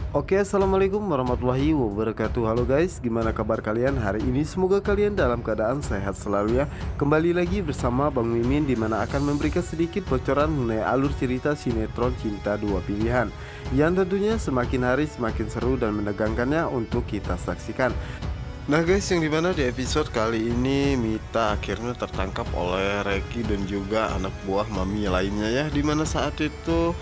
Oke, assalamualaikum warahmatullahi wabarakatuh. Halo guys, gimana kabar kalian hari ini? Semoga kalian dalam keadaan sehat selalu ya. Kembali lagi bersama Bang Mimin, dimana akan memberikan sedikit bocoran mengenai alur cerita sinetron Cinta Dua Pilihan, yang tentunya semakin hari semakin seru dan menegangkannya untuk kita saksikan. Nah guys, yang dimana di episode kali ini Mita akhirnya tertangkap oleh Reki dan juga anak buah Mami lainnya ya. Dimana saat itu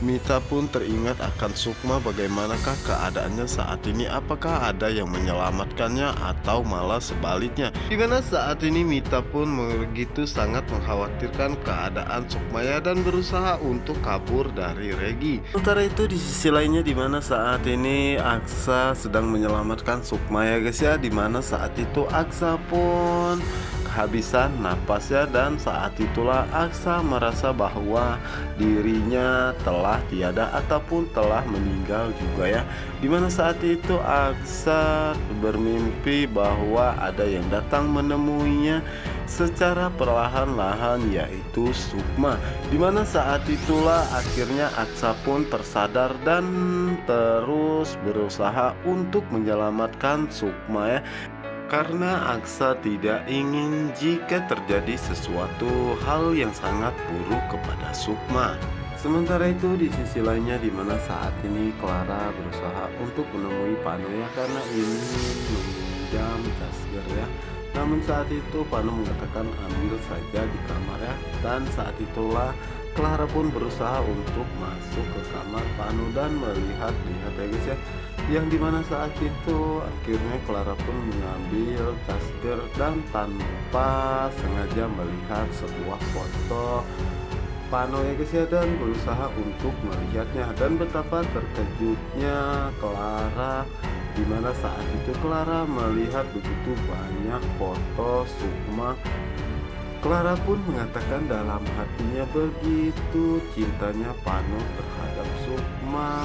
Mita pun teringat akan Sukma, bagaimanakah keadaannya saat ini, apakah ada yang menyelamatkannya atau malah sebaliknya. Dimana saat ini Mita pun begitu sangat mengkhawatirkan keadaan Sukma ya, dan berusaha untuk kabur dari Regi. Sementara itu di sisi lainnya, dimana saat ini Aksa sedang menyelamatkan Sukma ya guys ya, dimana saat itu Aksa pun kehabisan napasnya, dan saat itulah Aksa merasa bahwa dirinya telah tiada ataupun telah meninggal juga ya. Dimana saat itu Aksa bermimpi bahwa ada yang datang menemuinya secara perlahan-lahan, yaitu Sukma. Dimana saat itulah akhirnya Aksa pun tersadar dan terus berusaha untuk menyelamatkan Sukma ya, karena Aksa tidak ingin jika terjadi sesuatu hal yang sangat buruk kepada Sukma. Sementara itu di sisi lainnya, dimana saat ini Clara berusaha untuk menemui Pano ya, karena ingin meminjam Jasger ya. Namun saat itu Pano mengatakan ambil saja di kamar ya, dan saat itulah Clara pun berusaha untuk masuk ke kamar Pano dan melihat-lihat ya guys ya, yang dimana saat itu akhirnya Clara pun mengambil Jasger dan tanpa sengaja melihat sebuah foto Pano ya guys ya, dan berusaha untuk melihatnya, dan betapa terkejutnya Clara dimana saat itu Clara melihat begitu banyak foto Sukma. Clara pun mengatakan dalam hatinya begitu cintanya Pano terhadap Sukma,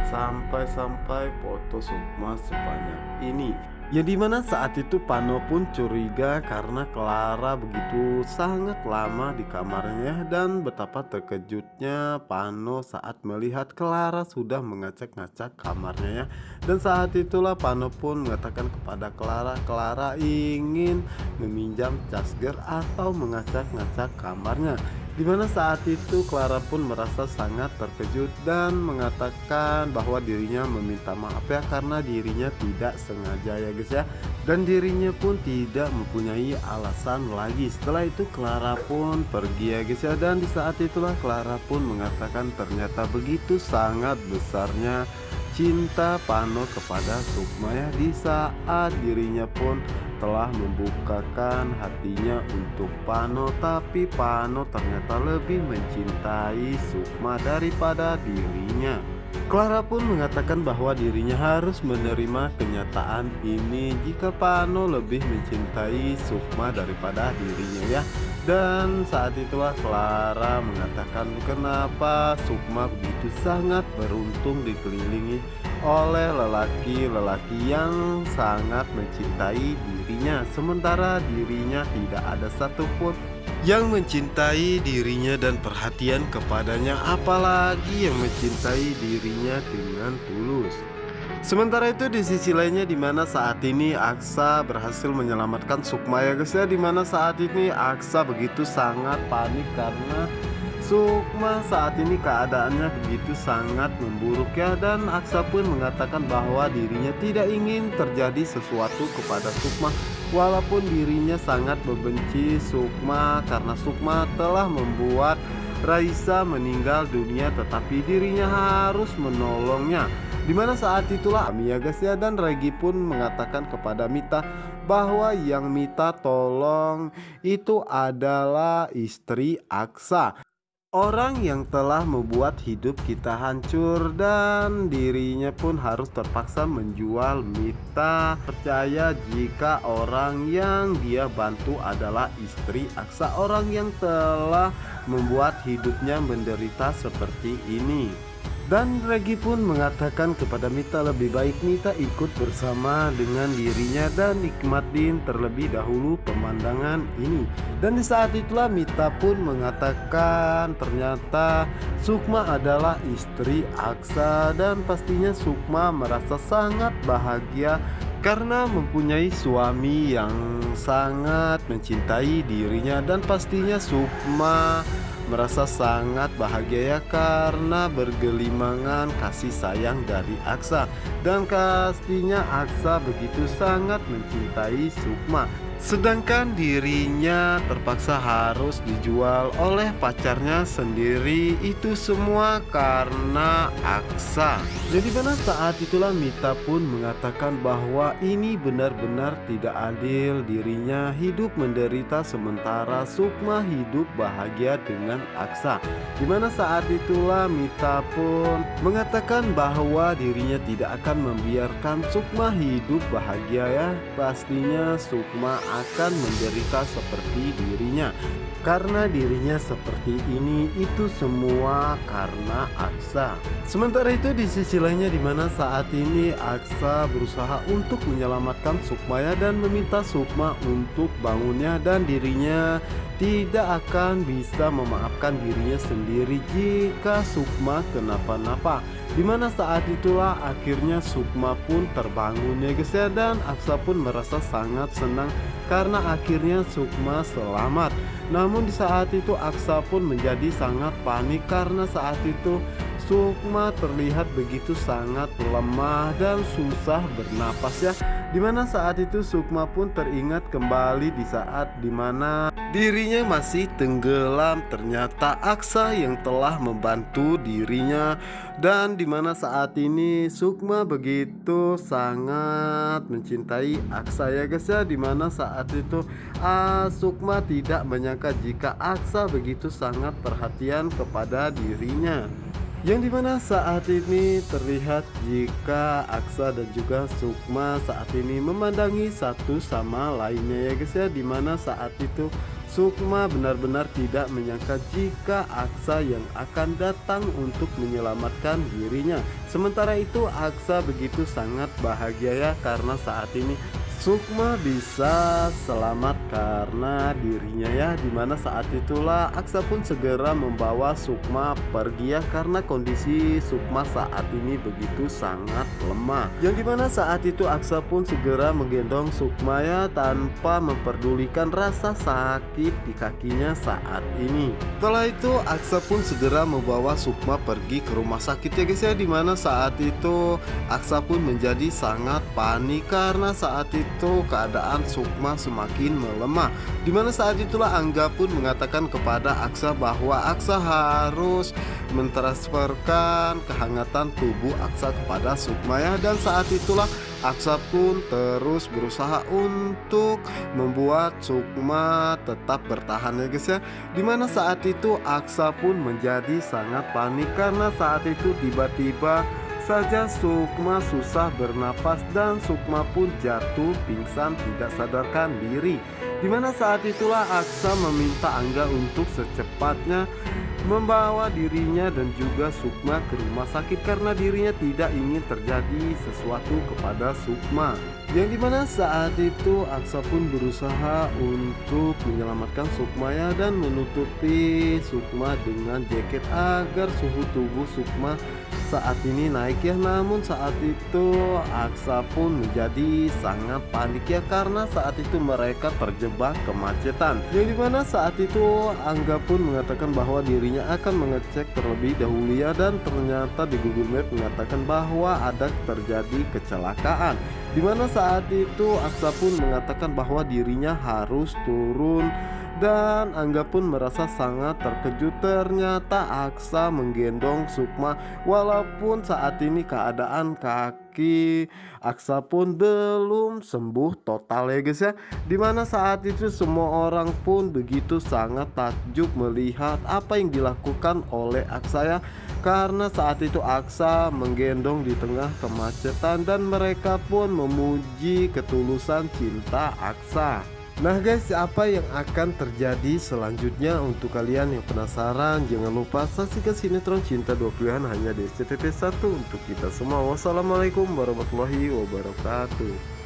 sampai-sampai foto Sukma sebanyak ini. Ya, dimana saat itu Pano pun curiga karena Clara begitu sangat lama di kamarnya, dan betapa terkejutnya Pano saat melihat Clara sudah mengacak-ngacak kamarnya ya. Dan saat itulah Pano pun mengatakan kepada Clara, Clara ingin meminjam Jasger atau mengacak-ngacak kamarnya. Dimana saat itu Clara pun merasa sangat terkejut dan mengatakan bahwa dirinya meminta maaf ya, karena dirinya tidak sengaja ya guys ya, dan dirinya pun tidak mempunyai alasan lagi. Setelah itu Clara pun pergi ya guys ya, dan di saat itulah Clara pun mengatakan ternyata begitu sangat besarnya cinta Pano kepada Sukma ya, di saat dirinya pun telah membukakan hatinya untuk Pano, tapi Pano ternyata lebih mencintai Sukma daripada dirinya. Clara pun mengatakan bahwa dirinya harus menerima kenyataan ini jika Pano lebih mencintai Sukma daripada dirinya ya. Dan saat itulah Clara mengatakan kenapa Sukma begitu sangat beruntung dikelilingi oleh lelaki-lelaki yang sangat mencintai dirinya, sementara dirinya tidak ada satupun yang mencintai dirinya dan perhatian kepadanya, apalagi yang mencintai dirinya dengan tulus. Sementara itu di sisi lainnya, dimana saat ini Aksa berhasil menyelamatkan Sukma ya guys ya, dimana saat ini Aksa begitu sangat panik karena Sukma saat ini keadaannya begitu sangat memburuk ya, dan Aksa pun mengatakan bahwa dirinya tidak ingin terjadi sesuatu kepada Sukma, walaupun dirinya sangat membenci Sukma karena Sukma telah membuat Raisa meninggal dunia, tetapi dirinya harus menolongnya. Dimana saat itulah Mia guys ya, dan Regi pun mengatakan kepada Mita bahwa yang Mita tolong itu adalah istri Aksa, orang yang telah membuat hidup kita hancur, dan dirinya pun harus terpaksa menjual Mita. Percaya jika orang yang dia bantu adalah istri Aksa, orang yang telah membuat hidupnya menderita seperti ini. Dan Regi pun mengatakan kepada Mita lebih baik Mita ikut bersama dengan dirinya dan nikmatin terlebih dahulu pemandangan ini. Dan di saat itulah Mita pun mengatakan ternyata Sukma adalah istri Aksa, dan pastinya Sukma merasa sangat bahagia karena mempunyai suami yang sangat mencintai dirinya. Dan pastinya Sukma merasa sangat bahagia ya karena bergelimangan kasih sayang dari Aksa. Dan pastinya Aksa begitu sangat mencintai Sukma, sedangkan dirinya terpaksa harus dijual oleh pacarnya sendiri. Itu semua karena Aksa. Jadi pada saat itulah Mita pun mengatakan bahwa ini benar-benar tidak adil. Dirinya hidup menderita sementara Sukma hidup bahagia dengan Aksa. Dimana saat itulah Mita pun mengatakan bahwa dirinya tidak akan membiarkan Sukma hidup bahagia ya. Pastinya Sukma akan menderita seperti dirinya. Karena dirinya seperti ini, itu semua karena Aksa. Sementara itu di sisi lainnya, dimana saat ini Aksa berusaha untuk menyelamatkan Sukma dan meminta Sukma untuk bangunnya, dan dirinya tidak akan bisa memaafkan dirinya sendiri jika Sukma kenapa-napa. Dimana saat itulah akhirnya Sukma pun terbangun ya guys ya, dan Aksa pun merasa sangat senang karena akhirnya Sukma selamat. Namun di saat itu Aksa pun menjadi sangat panik karena saat itu Sukma terlihat begitu sangat lemah dan susah bernapas ya. Dimana saat itu Sukma pun teringat kembali di saat dimana dirinya masih tenggelam. Ternyata Aksa yang telah membantu dirinya. Dan dimana saat ini Sukma begitu sangat mencintai Aksa ya guys ya. Dimana saat itu Sukma tidak menyangka jika Aksa begitu sangat perhatian kepada dirinya. Yang dimana saat ini terlihat jika Aksa dan juga Sukma saat ini memandangi satu sama lainnya ya guys ya. Dimana saat itu Sukma benar-benar tidak menyangka jika Aksa yang akan datang untuk menyelamatkan dirinya. Sementara itu Aksa begitu sangat bahagia ya karena saat ini Sukma bisa selamat karena dirinya ya. Dimana saat itulah Aksa pun segera membawa Sukma pergi ya karena kondisi Sukma saat ini begitu sangat lemah. Yang dimana saat itu Aksa pun segera menggendong Sukma ya tanpa memperdulikan rasa sakit di kakinya saat ini. Setelah itu Aksa pun segera membawa Sukma pergi ke rumah sakit ya guys ya. Dimana saat itu Aksa pun menjadi sangat panik karena saat itu keadaan Sukma semakin melemah. Dimana saat itulah Angga pun mengatakan kepada Aksa bahwa Aksa harus mentransferkan kehangatan tubuh Aksa kepada Sukma ya. Dan saat itulah Aksa pun terus berusaha untuk membuat Sukma tetap bertahan ya guys ya. Dimana saat itu Aksa pun menjadi sangat panik karena saat itu tiba-tiba saja Sukma susah bernapas dan Sukma pun jatuh pingsan tidak sadarkan diri. Dimana saat itulah Aksa meminta Angga untuk secepatnya membawa dirinya dan juga Sukma ke rumah sakit karena dirinya tidak ingin terjadi sesuatu kepada Sukma. Yang dimana saat itu Aksa pun berusaha untuk menyelamatkan Sukma ya dan menutupi Sukma dengan jaket agar suhu tubuh Sukma saat ini naik ya. Namun saat itu Aksa pun menjadi sangat panik ya karena saat itu mereka terjebak kemacetan. Yang dimana saat itu Angga pun mengatakan bahwa dirinya akan mengecek terlebih dahulu ya, dan ternyata di Google Map mengatakan bahwa ada terjadi kecelakaan. Dimana saat itu Aksa pun mengatakan bahwa dirinya harus turun. Dan Angga pun merasa sangat terkejut. Ternyata Aksa menggendong Sukma walaupun saat ini keadaan kaki Aksa pun belum sembuh total ya guys ya. Dimana saat itu semua orang pun begitu sangat takjub melihat apa yang dilakukan oleh Aksa ya. Karena saat itu Aksa menggendong di tengah kemacetan dan mereka pun memuji ketulusan cinta Aksa. Nah guys, apa yang akan terjadi selanjutnya? Untuk kalian yang penasaran, jangan lupa saksikan sinetron Cinta Dua Pilihan hanya di SCTV 1 untuk kita semua. Wassalamualaikum warahmatullahi wabarakatuh.